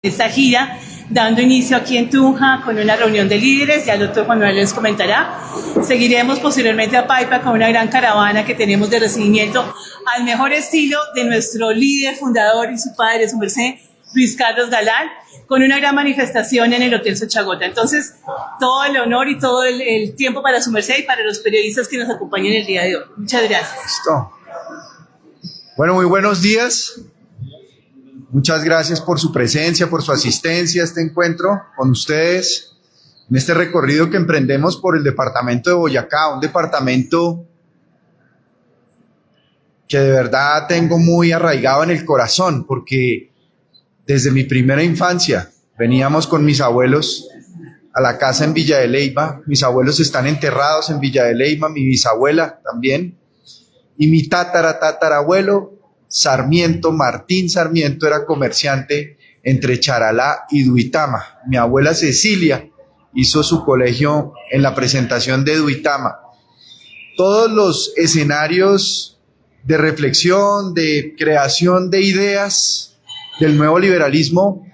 esta gira, dando inicio aquí en Tunja con una reunión de líderes, ya el doctor Juan Manuel les comentará. Seguiremos posteriormente a Paipa con una gran caravana que tenemos de recibimiento al mejor estilo de nuestro líder, fundador y su padre, su merced, Luis Carlos Galán, con una gran manifestación en el Hotel Sochagota. Entonces, todo el honor y todo el tiempo para su merced y para los periodistas que nos acompañan el día de hoy. Muchas gracias. Listo. Bueno, muy buenos días. Muchas gracias por su presencia, por su asistencia a este encuentro con ustedes en este recorrido que emprendemos por el departamento de Boyacá, un departamento que de verdad tengo muy arraigado en el corazón, porque desde mi primera infancia veníamos con mis abuelos a la casa en Villa de Leyva. Mis abuelos están enterrados en Villa de Leyva, mi bisabuela también, y mi tatarabuelo Sarmiento, Martín Sarmiento, era comerciante entre Charalá y Duitama. Mi abuela Cecilia hizo su colegio en la presentación de Duitama. Todos los escenarios de reflexión, de creación de ideas del nuevo liberalismo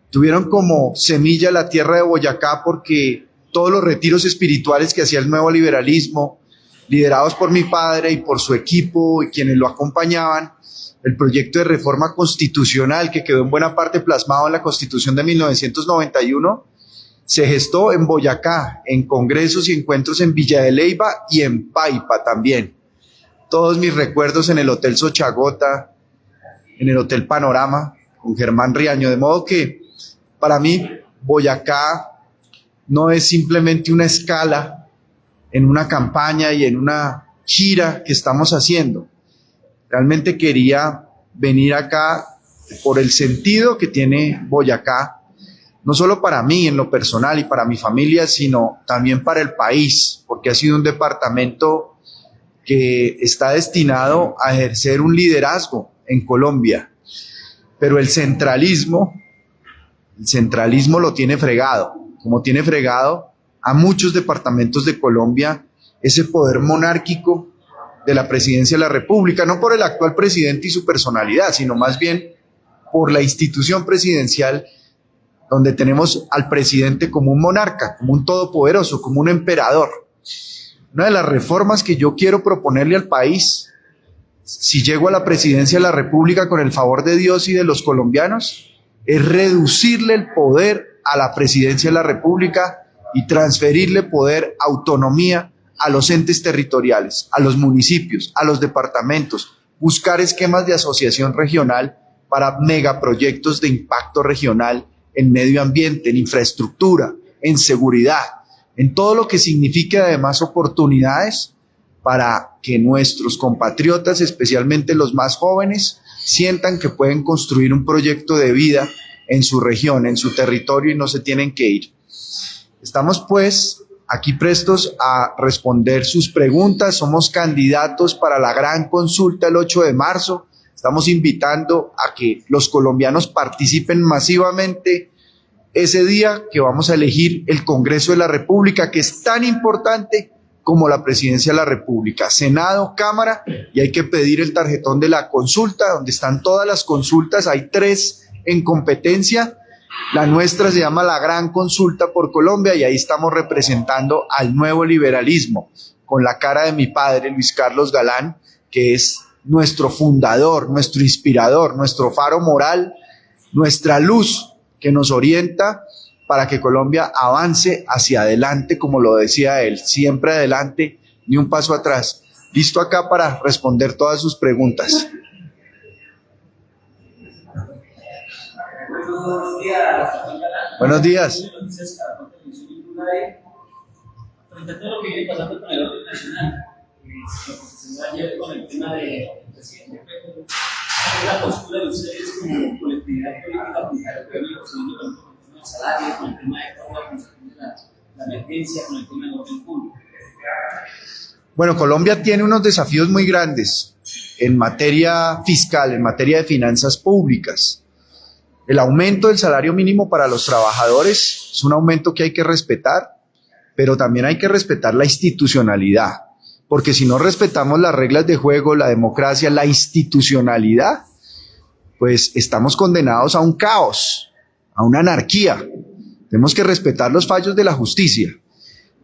tuvieron como semilla la tierra de Boyacá, porque todos los retiros espirituales que hacía el nuevo liberalismo, liderados por mi padre y por su equipo y quienes lo acompañaban, el proyecto de reforma constitucional que quedó en buena parte plasmado en la Constitución de 1991, se gestó en Boyacá, en congresos y encuentros en Villa de Leyva y en Paipa también. Todos mis recuerdos en el Hotel Sochagota, en el Hotel Panorama, con Germán Riaño, de modo que para mí Boyacá no es simplemente una escala en una campaña y en una gira que estamos haciendo. Realmente quería venir acá por el sentido que tiene Boyacá, no solo para mí en lo personal y para mi familia, sino también para el país, porque ha sido un departamento que está destinado a ejercer un liderazgo en Colombia. Pero el centralismo lo tiene fregado, como tiene fregado a muchos departamentos de Colombia ese poder monárquico de la presidencia de la República, no por el actual presidente y su personalidad, sino más bien por la institución presidencial, donde tenemos al presidente como un monarca, como un todopoderoso, como un emperador. Una de las reformas que yo quiero proponerle al país, si llego a la presidencia de la República con el favor de Dios y de los colombianos, es reducirle el poder a la presidencia de la República y transferirle poder, autonomía a los entes territoriales, a los municipios, a los departamentos, buscar esquemas de asociación regional para megaproyectos de impacto regional en medio ambiente, en infraestructura, en seguridad, en todo lo que signifique además oportunidades para que nuestros compatriotas, especialmente los más jóvenes, sientan que pueden construir un proyecto de vida en su región, en su territorio, y no se tienen que ir. Estamos pues aquí prestos a responder sus preguntas. Somos candidatos para la gran consulta el 8 de marzo. Estamos invitando a que los colombianos participen masivamente ese día que vamos a elegir el Congreso de la República, que es tan importante como la Presidencia de la República, Senado, Cámara, y hay que pedir el tarjetón de la consulta, donde están todas las consultas. Hay 3 en competencia. La nuestra se llama la Gran Consulta por Colombia, y ahí estamos representando al nuevo liberalismo, con la cara de mi padre, Luis Carlos Galán, que es nuestro fundador, nuestro inspirador, nuestro faro moral, nuestra luz que nos orienta para que Colombia avance hacia adelante, como lo decía él, siempre adelante, ni un paso atrás. Listo acá para responder todas sus preguntas. Buenos días. Buenos días. Frente a todo lo que viene pasando con el orden nacional, lo que se dio ayer con el tema del presidente Petro, ¿cuál es la postura de ustedes como colectividad política frente a lo que viene pasando con el tema del salario, con el tema de cómo la construcción de la emergencia, con el tema del orden público? Bueno, Colombia tiene unos desafíos muy grandes en materia fiscal, en materia de finanzas públicas. El aumento del salario mínimo para los trabajadores es un aumento que hay que respetar, pero también hay que respetar la institucionalidad, porque si no respetamos las reglas de juego, la democracia, la institucionalidad, pues estamos condenados a un caos. a una anarquía. Tenemos que respetar los fallos de la justicia,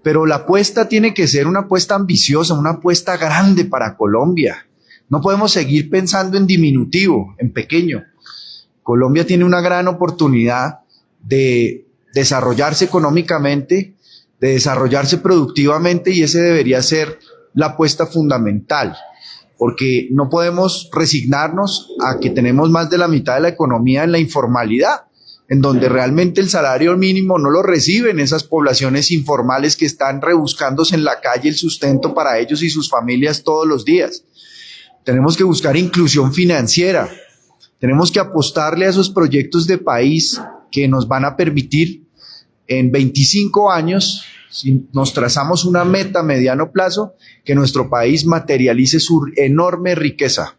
pero la apuesta tiene que ser una apuesta ambiciosa, una apuesta grande para Colombia. No podemos seguir pensando en diminutivo, en pequeño. Colombia tiene una gran oportunidad de desarrollarse económicamente, de desarrollarse productivamente, y ese debería ser la apuesta fundamental, porque no podemos resignarnos a que tenemos más de la mitad de la economía en la informalidad, en donde realmente el salario mínimo no lo reciben esas poblaciones informales que están rebuscándose en la calle el sustento para ellos y sus familias todos los días. Tenemos que buscar inclusión financiera, tenemos que apostarle a esos proyectos de país que nos van a permitir en 25 años, si nos trazamos una meta a mediano plazo, que nuestro país materialice su enorme riqueza.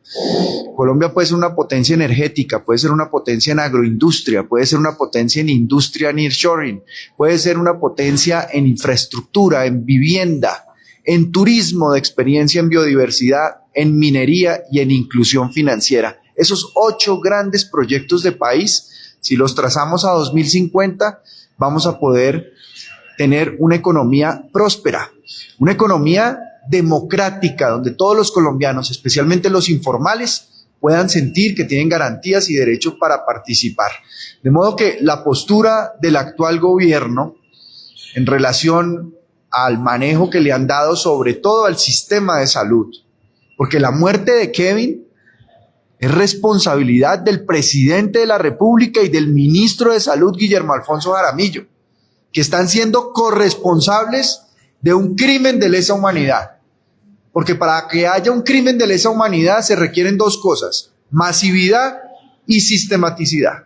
Colombia puede ser una potencia energética, puede ser una potencia en agroindustria, puede ser una potencia en industria nearshoring, puede ser una potencia en infraestructura, en vivienda, en turismo de experiencia, en biodiversidad, en minería y en inclusión financiera. Esos 8 grandes proyectos de país, si los trazamos a 2050, vamos a poder tener una economía próspera, una economía democrática, donde todos los colombianos, especialmente los informales, puedan sentir que tienen garantías y derechos para participar. De modo que la postura del actual gobierno en relación al manejo que le han dado, sobre todo al sistema de salud, porque la muerte de Kevin es responsabilidad del presidente de la República y del ministro de Salud, Guillermo Alfonso Jaramillo, que están siendo corresponsables de un crimen de lesa humanidad. Porque para que haya un crimen de lesa humanidad se requieren 2 cosas: masividad y sistematicidad.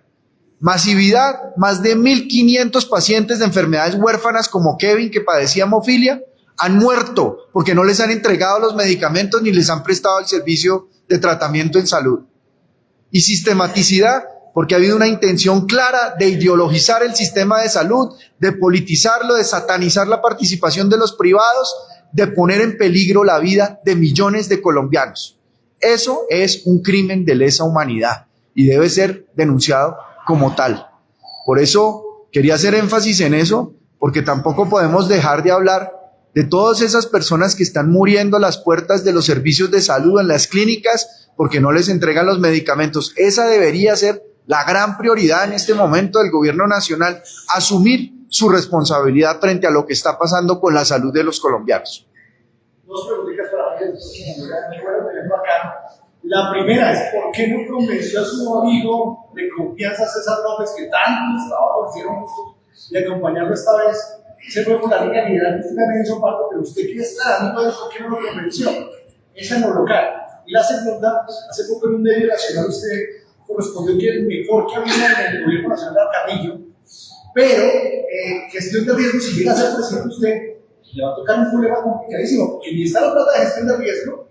Masividad, más de 1.500 pacientes de enfermedades huérfanas como Kevin, que padecía hemofilia, han muerto porque no les han entregado los medicamentos ni les han prestado el servicio de tratamiento en salud. Y sistematicidad, porque ha habido una intención clara de ideologizar el sistema de salud, de politizarlo, de satanizar la participación de los privados, de poner en peligro la vida de millones de colombianos. Eso es un crimen de lesa humanidad y debe ser denunciado como tal. Por eso quería hacer énfasis en eso, porque tampoco podemos dejar de hablar de todas esas personas que están muriendo a las puertas de los servicios de salud, en las clínicas, porque no les entregan los medicamentos. Esa debería ser la gran prioridad en este momento del gobierno nacional, asumir su responsabilidad frente a lo que está pasando con la salud de los colombianos. 2 preguntas para mí, bueno tenerlo acá. La primera es, ¿por qué no convenció a su amigo de confianza, César López, que tantos trabajos hicieron juntos, de acompañarlo esta vez? Se fue por la línea general, usted también hizo parte, pero usted quiere estar amigo de él, ¿por qué no lo convenció? Esa en lo local. Y la segunda, hace poco en un medio nacional usted correspondió que el mejor que había en el gobierno nacional era Carrillo, pero gestión de riesgo, si llega a ser presidente usted, le va a tocar un problema complicadísimo, porque ni está la plata de gestión de riesgo,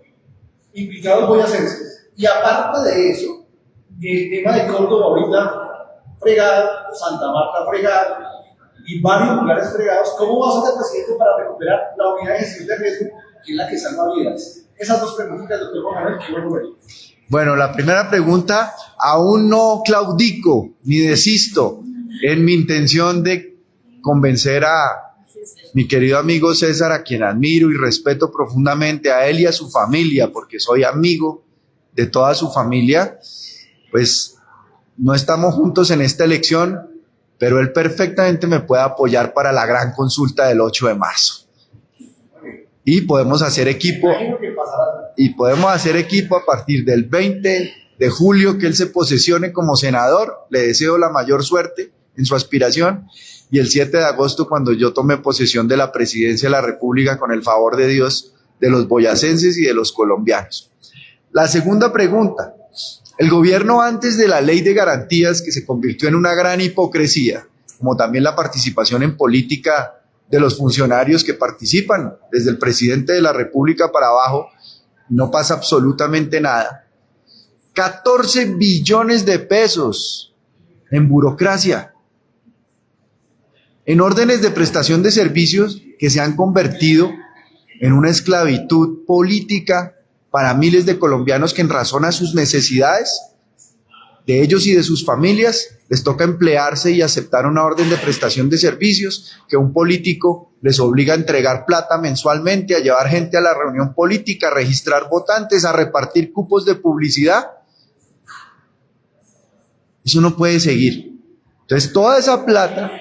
implicados voy a hacerse. Y aparte de eso, el tema de Córdoba ahorita fregado, Santa Marta fregado, y varios lugares fregados, ¿cómo va a ser el presidente para recuperar la unidad de gestión de riesgo, que es la que salva vidas? Esas 2 preguntas, doctor Juan Manuel, que bueno ver. Bueno, la primera pregunta, aún no claudico ni desisto en mi intención de convencer a mi querido amigo César, a quien admiro y respeto profundamente, a él y a su familia, porque soy amigo de toda su familia. Pues no estamos juntos en esta elección, pero él perfectamente me puede apoyar para la gran consulta del 8 de marzo. Y podemos hacer equipo, a partir del 20 de julio, que él se posesione como senador. Le deseo la mayor suerte en su aspiración. Y el 7 de agosto, cuando yo tome posesión de la presidencia de la República, con el favor de Dios, de los boyacenses y de los colombianos. La segunda pregunta: el gobierno, antes de la ley de garantías, que se convirtió en una gran hipocresía, como también la participación en política de los funcionarios que participan, desde el presidente de la República para abajo, no pasa absolutamente nada. 14 billones de pesos en burocracia, en órdenes de prestación de servicios que se han convertido en una esclavitud política para miles de colombianos que, en razón a sus necesidades, de ellos y de sus familias, les toca emplearse y aceptar una orden de prestación de servicios que un político les obliga a entregar plata mensualmente, a llevar gente a la reunión política, a registrar votantes, a repartir cupos de publicidad. Eso no puede seguir. Entonces, toda esa plata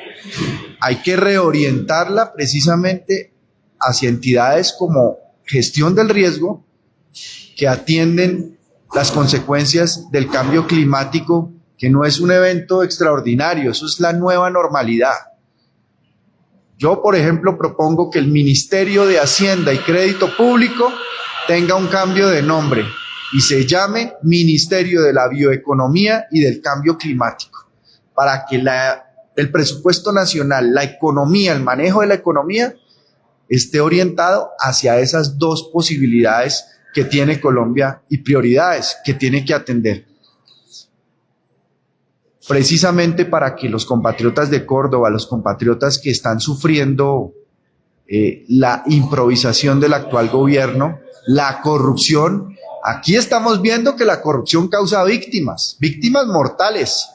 hay que reorientarla precisamente hacia entidades como gestión del riesgo, que atienden las consecuencias del cambio climático, que no es un evento extraordinario, eso es la nueva normalidad. Yo, por ejemplo, propongo que el Ministerio de Hacienda y Crédito Público tenga un cambio de nombre y se llame Ministerio de la Bioeconomía y del Cambio Climático, para que el presupuesto nacional, la economía, el manejo de la economía, esté orientado hacia esas dos posibilidades que tiene Colombia y prioridades que tiene que atender. Precisamente para que los compatriotas de Córdoba, los compatriotas que están sufriendo la improvisación del actual gobierno, la corrupción, aquí estamos viendo que la corrupción causa víctimas mortales,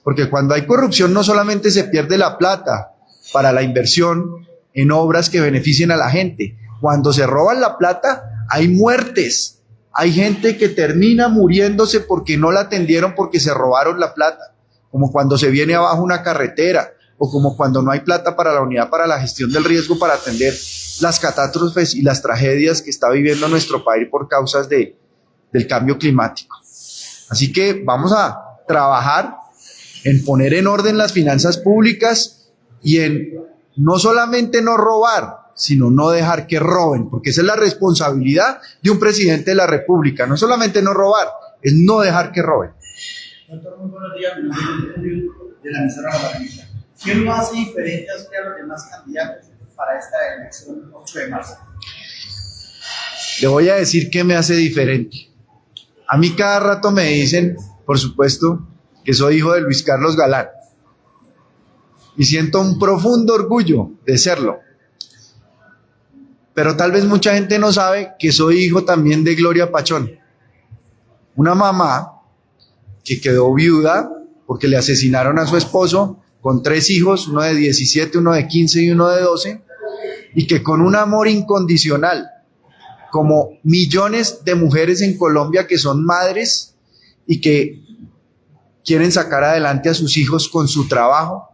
porque cuando hay corrupción no solamente se pierde la plata para la inversión en obras que beneficien a la gente, cuando se roban la plata hay muertes, hay gente que termina muriéndose porque no la atendieron porque se robaron la plata, como cuando se viene abajo una carretera o como cuando no hay plata para la unidad para la gestión del riesgo para atender las catástrofes y las tragedias que está viviendo nuestro país por causas del cambio climático. Así que vamos a trabajar en poner en orden las finanzas públicas y en no solamente no robar, sino no dejar que roben, porque esa es la responsabilidad de un presidente de la República, no solamente no robar, es no dejar que roben. Doctor, muy buenos días, de la emisora La Barranquilla. ¿Qué lo hace diferente a usted a los demás candidatos para esta elección 8 de marzo? Le voy a decir qué me hace diferente. A mí cada rato me dicen, por supuesto, que soy hijo de Luis Carlos Galán, y siento un profundo orgullo de serlo. Pero tal vez mucha gente no sabe que soy hijo también de Gloria Pachón, una mamá que quedó viuda porque le asesinaron a su esposo con 3 hijos, uno de 17, uno de 15 y uno de 12, y que con un amor incondicional, como millones de mujeres en Colombia que son madres y que quieren sacar adelante a sus hijos con su trabajo,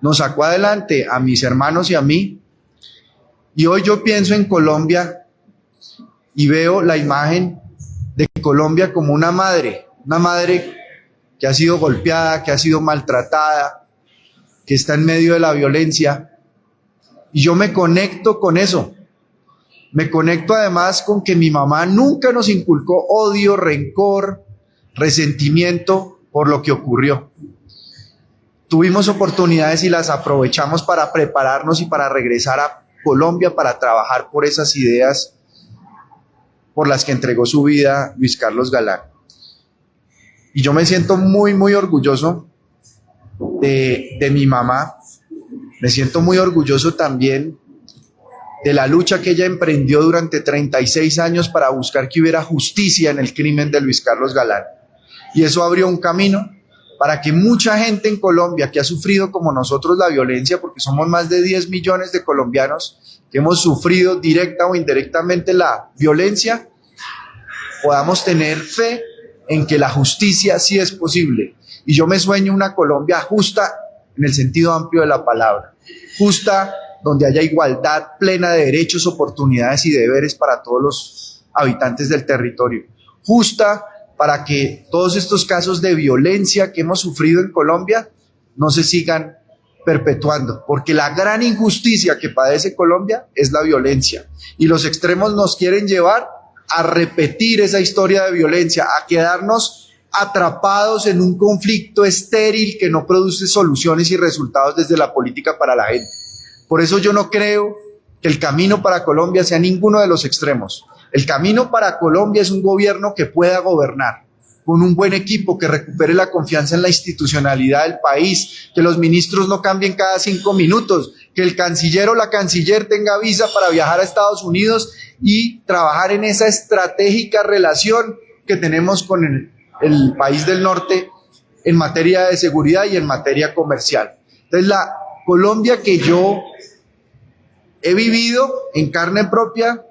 nos sacó adelante a mis hermanos y a mí. Y hoy yo pienso en Colombia y veo la imagen de Colombia como una madre que ha sido golpeada, que ha sido maltratada, que está en medio de la violencia. Y yo me conecto con eso. Me conecto además con que mi mamá nunca nos inculcó odio, rencor, resentimiento por lo que ocurrió. Tuvimos oportunidades y las aprovechamos para prepararnos y para regresar a Colombia para trabajar por esas ideas por las que entregó su vida Luis Carlos Galán. Y yo me siento muy, muy orgulloso de mi mamá. Me siento muy orgulloso también de la lucha que ella emprendió durante 36 años para buscar que hubiera justicia en el crimen de Luis Carlos Galán. Y eso abrió un camino para que mucha gente en Colombia que ha sufrido como nosotros la violencia, porque somos más de 10 millones de colombianos que hemos sufrido directa o indirectamente la violencia, podamos tener fe en que la justicia sí es posible. Y yo me sueño una Colombia justa en el sentido amplio de la palabra, justa donde haya igualdad plena de derechos, oportunidades y deberes para todos los habitantes del territorio, justa para que todos estos casos de violencia que hemos sufrido en Colombia no se sigan perpetuando, porque la gran injusticia que padece Colombia es la violencia, y los extremos nos quieren llevar a repetir esa historia de violencia, a quedarnos atrapados en un conflicto estéril que no produce soluciones y resultados desde la política para la gente. Por eso yo no creo que el camino para Colombia sea ninguno de los extremos. El camino para Colombia es un gobierno que pueda gobernar, con un buen equipo, que recupere la confianza en la institucionalidad del país, que los ministros no cambien cada 5 minutos, que el canciller o la canciller tenga visa para viajar a Estados Unidos y trabajar en esa estratégica relación que tenemos con el país del norte en materia de seguridad y en materia comercial. Entonces, la Colombia que yo he vivido en carne propia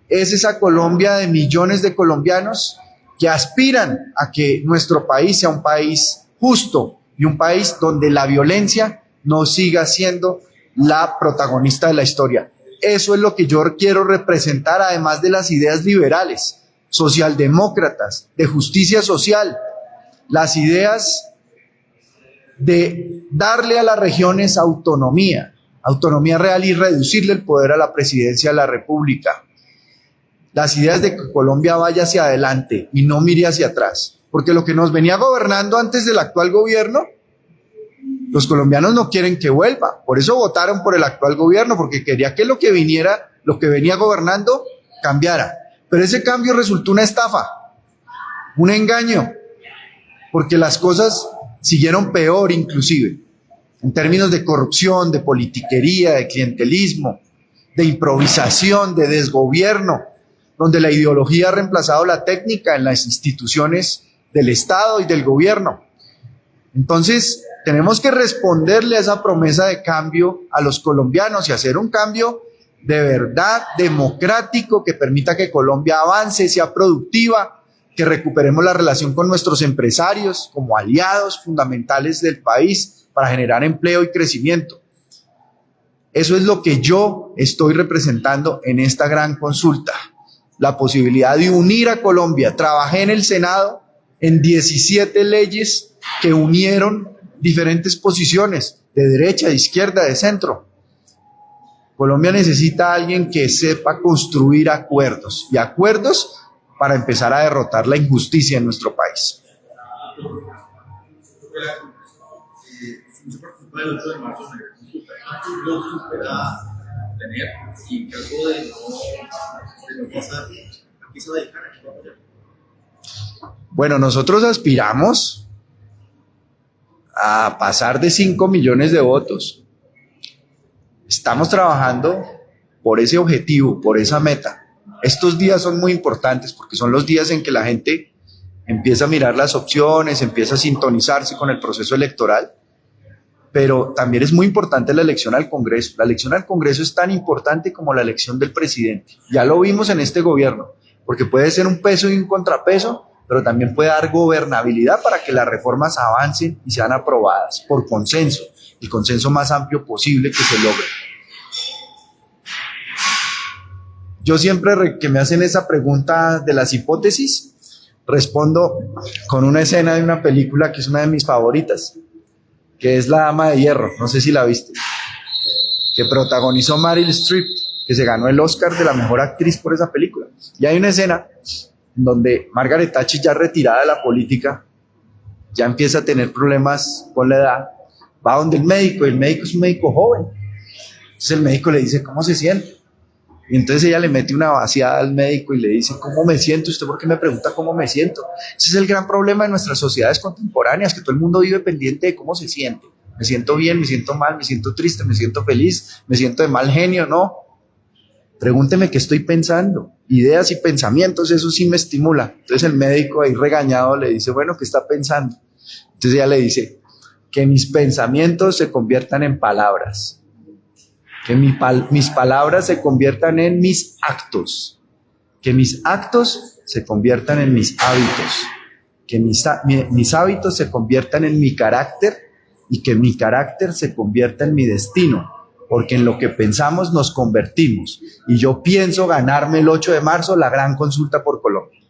es esa Colombia de millones de colombianos que aspiran a que nuestro país sea un país justo y un país donde la violencia no siga siendo la protagonista de la historia. Eso es lo que yo quiero representar, además de las ideas liberales, socialdemócratas, de justicia social, las ideas de darle a las regiones autonomía real y reducirle el poder a la presidencia de la República. Las ideas de que Colombia vaya hacia adelante y no mire hacia atrás, porque lo que nos venía gobernando antes del actual gobierno, los colombianos no quieren que vuelva, por eso votaron por el actual gobierno, porque quería que lo que venía gobernando cambiara, pero ese cambio resultó una estafa, un engaño, porque las cosas siguieron peor inclusive, en términos de corrupción, de politiquería, de clientelismo, de improvisación, de desgobierno, donde la ideología ha reemplazado la técnica en las instituciones del Estado y del gobierno. Entonces, tenemos que responderle a esa promesa de cambio a los colombianos y hacer un cambio de verdad democrático que permita que Colombia avance, sea productiva, que recuperemos la relación con nuestros empresarios como aliados fundamentales del país para generar empleo y crecimiento. Eso es lo que yo estoy representando en esta gran consulta. La posibilidad de unir a Colombia. Trabajé en el Senado en 17 leyes que unieron diferentes posiciones de derecha, de izquierda, de centro. Colombia necesita a alguien que sepa construir acuerdos y acuerdos para empezar a derrotar la injusticia en nuestro país. Y en caso de no pasar, ¿a qué se va a dedicar? Bueno, nosotros aspiramos a pasar de 5 millones de votos. Estamos trabajando por ese objetivo, por esa meta. Estos días son muy importantes porque son los días en que la gente empieza a mirar las opciones, empieza a sintonizarse con el proceso electoral. Pero también es muy importante la elección al Congreso. La elección al Congreso es tan importante como la elección del presidente. Ya lo vimos en este gobierno, porque puede ser un peso y un contrapeso, pero también puede dar gobernabilidad para que las reformas avancen y sean aprobadas por consenso, el consenso más amplio posible que se logre. Yo siempre que me hacen esa pregunta de las hipótesis, respondo con una escena de una película que es una de mis favoritas, que es La Dama de Hierro, no sé si la viste, que protagonizó Meryl Streep, que se ganó el Oscar de la mejor actriz por esa película. Y hay una escena en donde Margaret Thatcher, ya retirada de la política, ya empieza a tener problemas con la edad, va donde el médico, y el médico es un médico joven. Entonces el médico le dice, ¿cómo se siente? Y entonces ella le mete una vaciada al médico y le dice, ¿cómo me siento? ¿Usted por qué me pregunta cómo me siento? Ese es el gran problema de nuestras sociedades contemporáneas, que todo el mundo vive pendiente de cómo se siente. Me siento bien, me siento mal, me siento triste, me siento feliz, me siento de mal genio, no. Pregúnteme qué estoy pensando. Ideas y pensamientos, eso sí me estimula. Entonces el médico ahí regañado le dice, bueno, ¿qué está pensando? Entonces ella le dice, que mis pensamientos se conviertan en palabras. Que mis palabras se conviertan en mis actos, que mis actos se conviertan en mis hábitos, que mis hábitos se conviertan en mi carácter y que mi carácter se convierta en mi destino, porque en lo que pensamos nos convertimos. Y yo pienso ganarme el 8 de marzo la gran consulta por Colombia.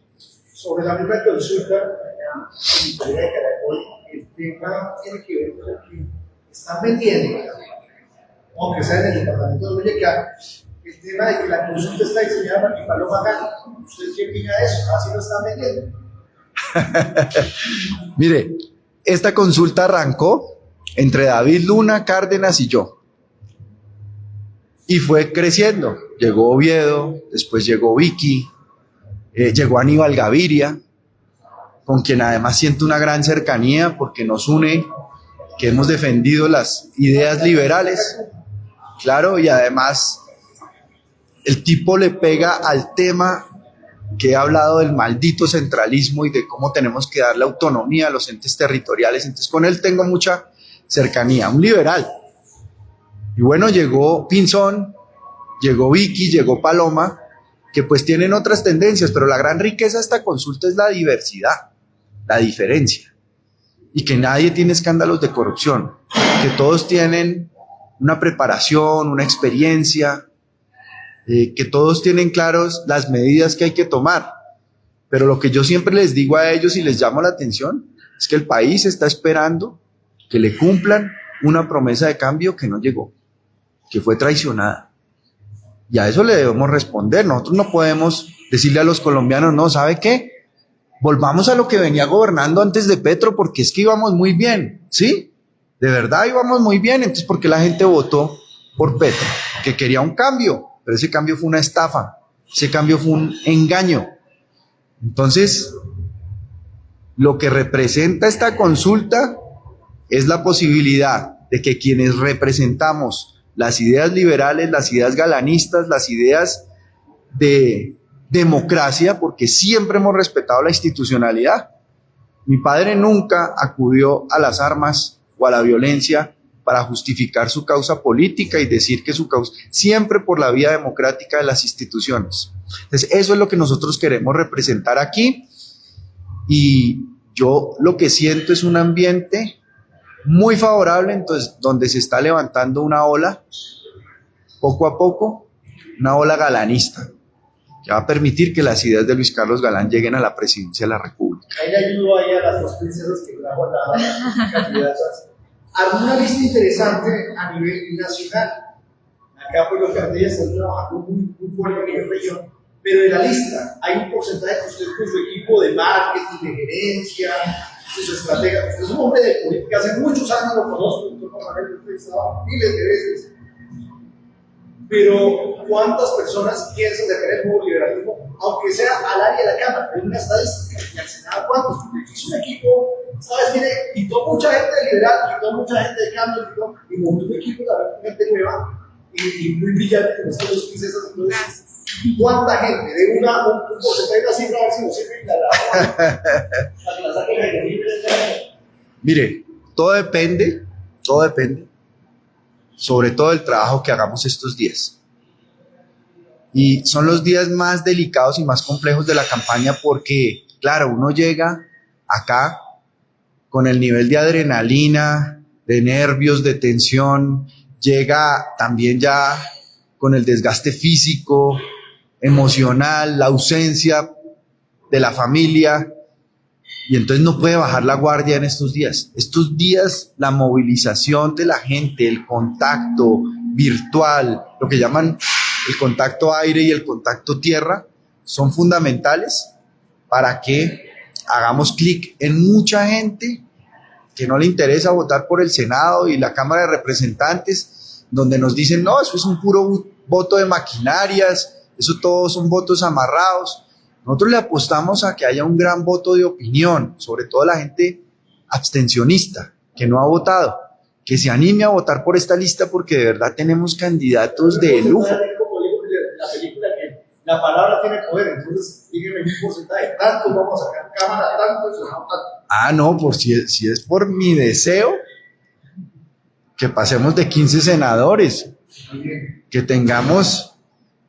Sobre la misma consulta, el tema tiene que ver con lo que están vendiendo, aunque sea en el departamento de Boyacá, el tema de que la consulta está diseñada para que Paloma gane. ¿Usted qué opina de eso? ¿Así lo están vendiendo? Mire, esta consulta arrancó entre David Luna, Cárdenas y yo. Y fue creciendo. Llegó Oviedo, después llegó Vicky, llegó Aníbal Gaviria, con quien además siento una gran cercanía porque nos une, que hemos defendido las ideas liberales. Claro, y además el tipo le pega al tema que he hablado del maldito centralismo y de cómo tenemos que darle autonomía a los entes territoriales. Entonces con él tengo mucha cercanía, un liberal. Y bueno, llegó Pinzón, llegó Vicky, llegó Paloma, que pues tienen otras tendencias, pero la gran riqueza de esta consulta es la diversidad, la diferencia, y que nadie tiene escándalos de corrupción, que todos tienen una preparación, una experiencia, que todos tienen claros las medidas que hay que tomar. Pero lo que yo siempre les digo a ellos y les llamo la atención es que el país está esperando que le cumplan una promesa de cambio que no llegó, que fue traicionada. Y a eso le debemos responder. Nosotros no podemos decirle a los colombianos, no, ¿sabe qué? Volvamos a lo que venía gobernando antes de Petro, porque es que íbamos muy bien, ¿sí? De verdad íbamos muy bien. Entonces, ¿por qué la gente votó por Petro? Que quería un cambio, pero ese cambio fue una estafa, ese cambio fue un engaño. Entonces, lo que representa esta consulta es la posibilidad de que quienes representamos las ideas liberales, las ideas galanistas, las ideas de democracia, porque siempre hemos respetado la institucionalidad. Mi padre nunca acudió a las armas o a la violencia para justificar su causa política y decir que su causa, siempre por la vía democrática de las instituciones. Entonces, eso es lo que nosotros queremos representar aquí, y yo lo que siento es un ambiente muy favorable, entonces, donde se está levantando una ola, poco a poco, una ola galanista, que va a permitir que las ideas de Luis Carlos Galán lleguen a la presidencia de la República. Ahí le ayudo ahí a las dos princesas que trajo las candidatas. Armó una lista interesante a nivel nacional. Acá pues los candidatos están trabajando muy fuerte a nivel región, pero de la lista hay un porcentaje que usted con su equipo de marketing, de gerencia, sus estrategas. Usted es un hombre de política, hace muchos años lo conozco, doctor Juan Manuel, usted estaba miles de veces. Pero ¿cuántas personas piensan defender el nuevo liberalismo, aunque sea al área de la Cámara? Hay una estadística, y al Senado, ¿cuántos? Porque hizo un equipo, ¿sabes? Tiene, quitó mucha gente liberal, quitó mucha gente de cambio, y montó un equipo de gente nueva y muy brillante, como estas dos princesas. Entonces, ¿cuánta gente? De un porcentaje de la cifra, a ver si no sirve para que la saquen de libre. Mire, todo depende, sobre todo el trabajo que hagamos estos días. Y son los días más delicados y más complejos de la campaña porque, claro, uno llega acá con el nivel de adrenalina, de nervios, de tensión, llega también ya con el desgaste físico, emocional, la ausencia de la familia, y entonces no puede bajar la guardia en estos días. Estos días, la movilización de la gente, el contacto virtual, lo que llaman el contacto aire y el contacto tierra, son fundamentales para que hagamos clic en mucha gente que no le interesa votar por el Senado y la Cámara de Representantes, donde nos dicen, no, eso es un puro voto de maquinarias, eso todos son votos amarrados. Nosotros le apostamos a que haya un gran voto de opinión, sobre todo la gente abstencionista, que no ha votado, que se anime a votar por esta lista porque de verdad tenemos candidatos de lujo. La película que la palabra tiene poder, entonces díganme un porcentaje, tanto vamos a sacar Cámara, tanto, eso no tanto. Ah, no, por si es por mi deseo, que pasemos de 15 senadores, que tengamos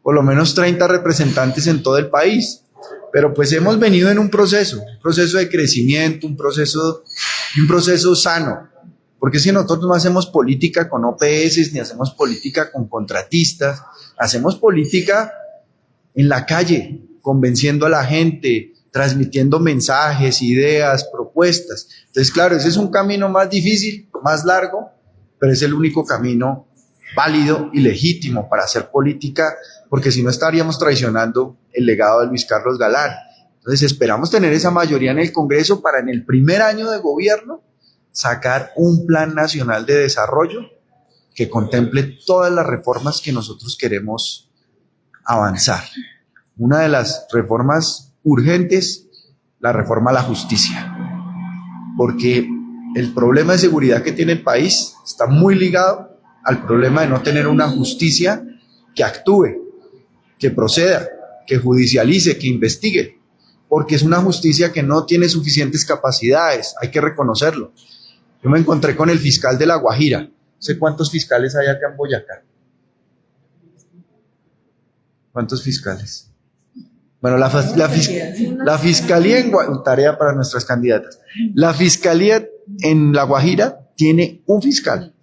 por lo menos 30 representantes en todo el país. Pero pues hemos venido en un proceso de crecimiento, un proceso sano, porque si nosotros no hacemos política con OPS, ni hacemos política con contratistas, hacemos política en la calle, convenciendo a la gente, transmitiendo mensajes, ideas, propuestas. Entonces, claro, ese es un camino más difícil, más largo, pero es el único camino válido y legítimo para hacer política, porque si no estaríamos traicionando el legado de Luis Carlos Galán. Entonces esperamos tener esa mayoría en el Congreso para en el primer año de gobierno sacar un plan nacional de desarrollo que contemple todas las reformas que nosotros queremos avanzar. Una de las reformas urgentes, la reforma a la justicia, porque el problema de seguridad que tiene el país está muy ligado al problema de no tener una justicia que actúe, que proceda. que judicialice, que investigue, porque es una justicia que no tiene suficientes capacidades, hay que reconocerlo. Yo me encontré con el fiscal de La Guajira. No sé cuántos fiscales hay acá en Boyacá. ¿Cuántos fiscales? Bueno, la fiscalía en tarea para nuestras candidatas. La fiscalía en La Guajira tiene un fiscal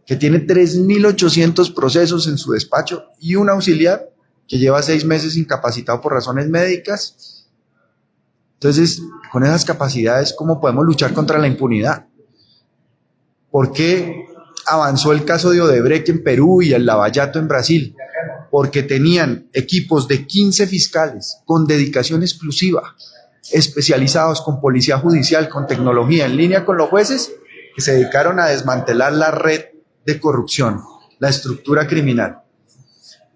que tiene 3.800 procesos en su despacho y un auxiliar que lleva 6 meses incapacitado por razones médicas. Entonces, con esas capacidades, ¿cómo podemos luchar contra la impunidad? ¿Por qué avanzó el caso de Odebrecht en Perú y el Lavallato en Brasil? Porque tenían equipos de 15 fiscales con dedicación exclusiva, especializados con policía judicial, con tecnología, en línea con los jueces, que se dedicaron a desmantelar la red de corrupción, la estructura criminal.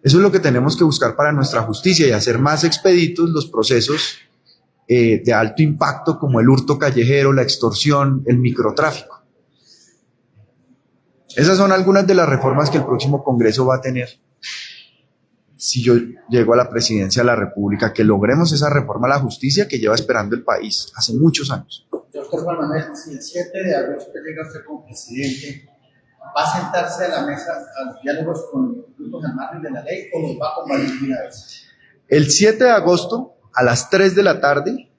Eso es lo que tenemos que buscar para nuestra justicia y hacer más expeditos los procesos de alto impacto como el hurto callejero, la extorsión, el microtráfico. Esas son algunas de las reformas que el próximo Congreso va a tener. Si yo llego a la presidencia de la República, que logremos esa reforma a la justicia que lleva esperando el país hace muchos años. Doctor Juan Manuel, si el 7 de agosto llega usted como presidente, ¿va a sentarse a la mesa a los diálogos con los grupos al margen de la ley o los va a combatir de una vez? El 7 de agosto, a las 3 de la tarde,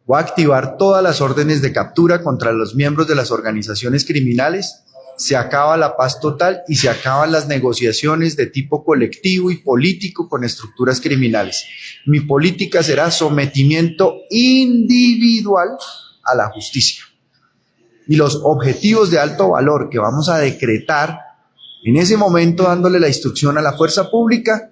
voy a activar todas las órdenes de captura contra los miembros de las organizaciones criminales. Se acaba la paz total y se acaban las negociaciones de tipo colectivo y político con estructuras criminales. Mi política será sometimiento individual a la justicia. Y los objetivos de alto valor que vamos a decretar en ese momento, dándole la instrucción a la fuerza pública,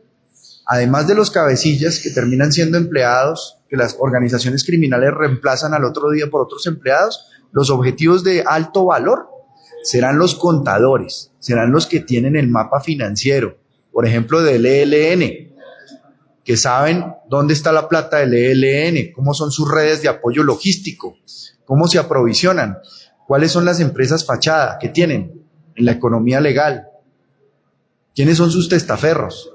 además de los cabecillas que terminan siendo empleados, que las organizaciones criminales reemplazan al otro día por otros empleados, los objetivos de alto valor serán los contadores, serán los que tienen el mapa financiero, por ejemplo del ELN, que saben dónde está la plata del ELN, cómo son sus redes de apoyo logístico, cómo se aprovisionan, cuáles son las empresas fachada que tienen en la economía legal, quiénes son sus testaferros,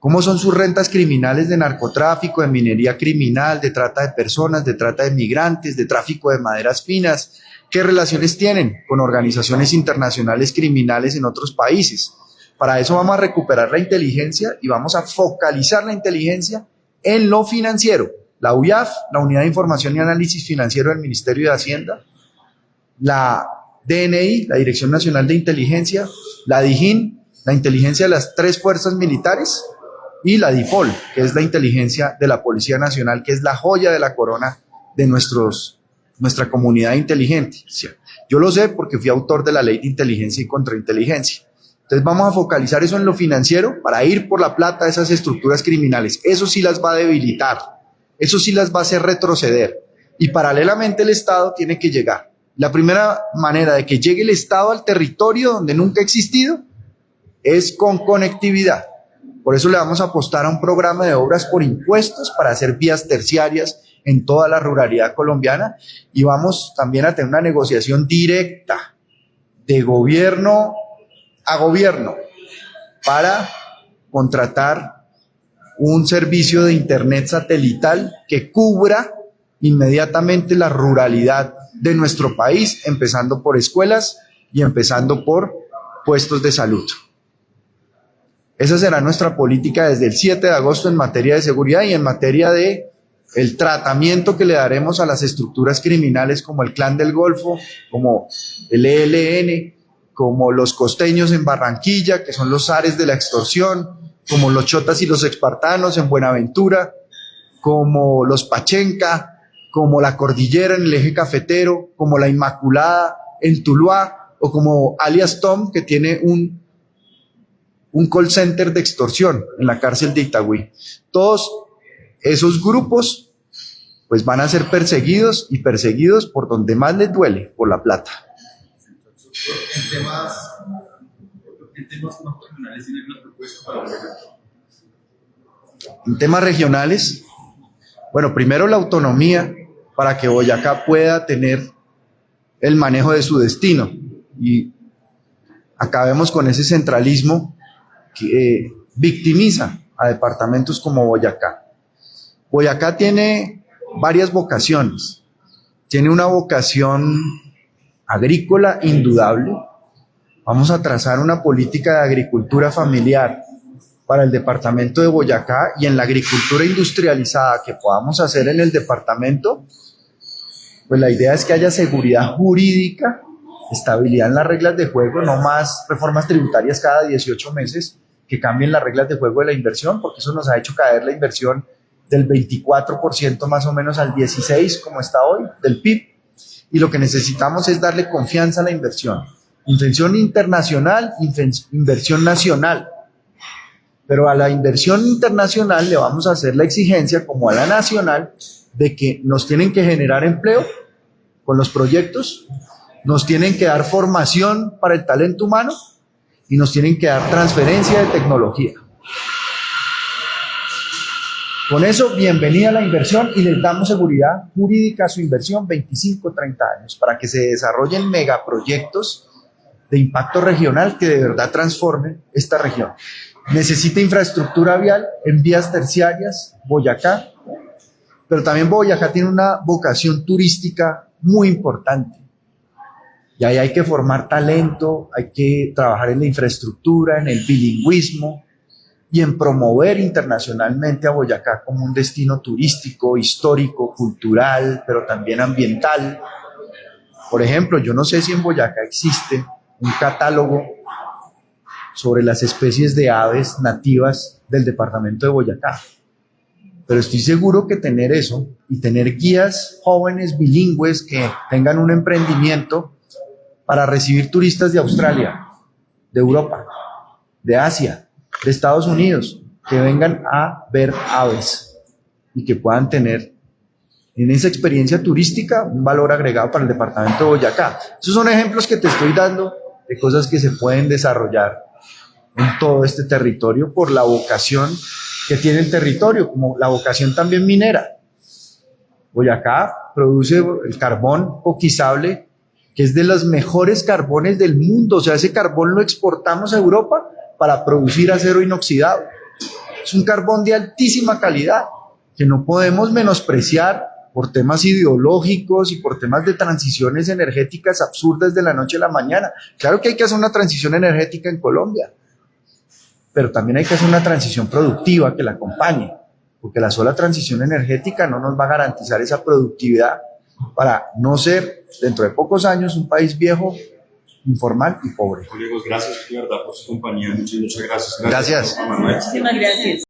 cómo son sus rentas criminales de narcotráfico, de minería criminal, de trata de personas, de trata de migrantes, de tráfico de maderas finas. ¿Qué relaciones tienen con organizaciones internacionales criminales en otros países? Para eso vamos a recuperar la inteligencia y vamos a focalizar la inteligencia en lo financiero. La UIAF, la Unidad de Información y Análisis Financiero del Ministerio de Hacienda, la DNI, la Dirección Nacional de Inteligencia, la DIJÍN, la inteligencia de las 3 fuerzas militares, y la DIPOL, que es la inteligencia de la Policía Nacional, que es la joya de la corona de nuestra comunidad inteligente. Yo lo sé porque fui autor de la Ley de Inteligencia y Contrainteligencia. Entonces vamos a focalizar eso en lo financiero para ir por la plata de esas estructuras criminales. Eso sí las va a debilitar, eso sí las va a hacer retroceder. Y paralelamente el Estado tiene que llegar. La primera manera de que llegue el Estado al territorio donde nunca ha existido es con conectividad. Por eso le vamos a apostar a un programa de obras por impuestos para hacer vías terciarias en toda la ruralidad colombiana, y vamos también a tener una negociación directa de gobierno a gobierno para contratar un servicio de internet satelital que cubra inmediatamente la ruralidad de nuestro país, empezando por escuelas y empezando por puestos de salud. Esa será nuestra política desde el 7 de agosto en materia de seguridad y en materia de el tratamiento que le daremos a las estructuras criminales como el Clan del Golfo, como el ELN, como los costeños en Barranquilla, que son los zares de la extorsión, como los chotas y los espartanos en Buenaventura, como los Pachenca, como la Cordillera en el eje cafetero, como la Inmaculada en Tuluá, o como alias Tom, que tiene un call center de extorsión en la cárcel de Itagüí. Todos esos grupos pues van a ser perseguidos y perseguidos por donde más les duele, por la plata. En temas más regionales, ¿tienen una propuesta para En temas regionales, bueno, primero la autonomía para que Boyacá pueda tener el manejo de su destino y acabemos con ese centralismo que victimiza a departamentos como Boyacá. Boyacá tiene varias vocaciones. Tiene una vocación agrícola indudable. Vamos a trazar una política de agricultura familiar para el departamento de Boyacá, y en la agricultura industrializada que podamos hacer en el departamento, pues la idea es que haya seguridad jurídica, estabilidad en las reglas de juego, no más reformas tributarias cada 18 meses que cambien las reglas de juego de la inversión, porque eso nos ha hecho caer la inversión del 24% más o menos al 16% como está hoy del PIB, y lo que necesitamos es darle confianza a la inversión. Inversión internacional, inversión nacional. Pero a la inversión internacional le vamos a hacer la exigencia, como a la nacional, de que nos tienen que generar empleo con los proyectos, nos tienen que dar formación para el talento humano y nos tienen que dar transferencia de tecnología. Con eso, bienvenida a la inversión, y les damos seguridad jurídica a su inversión 25, 30 años para que se desarrollen megaproyectos de impacto regional que de verdad transformen esta región. Necesita infraestructura vial en vías terciarias, Boyacá, pero también Boyacá tiene una vocación turística muy importante. Y ahí hay que formar talento, hay que trabajar en la infraestructura, en el bilingüismo y en promover internacionalmente a Boyacá como un destino turístico, histórico, cultural, pero también ambiental. Por ejemplo, yo no sé si en Boyacá existe un catálogo sobre las especies de aves nativas del departamento de Boyacá. Pero estoy seguro que tener eso y tener guías jóvenes bilingües que tengan un emprendimiento para recibir turistas de Australia, de Europa, de Asia, de Estados Unidos, que vengan a ver aves y que puedan tener en esa experiencia turística un valor agregado para el departamento de Boyacá. Esos son ejemplos que te estoy dando de cosas que se pueden desarrollar en todo este territorio por la vocación que tiene el territorio, como la vocación también minera. Boyacá produce el carbón coquizable, que es de los mejores carbones del mundo. O sea, ese carbón lo exportamos a Europa para producir acero inoxidable. Es un carbón de altísima calidad que no podemos menospreciar por temas ideológicos y por temas de transiciones energéticas absurdas de la noche a la mañana. Claro que hay que hacer una transición energética en Colombia, pero también hay que hacer una transición productiva que la acompañe, porque la sola transición energética no nos va a garantizar esa productividad para no ser, dentro de pocos años, un país viejo, informal y pobre. Colegas, gracias de verdad por su compañía. Muchas gracias. Gracias. Muchísimas gracias.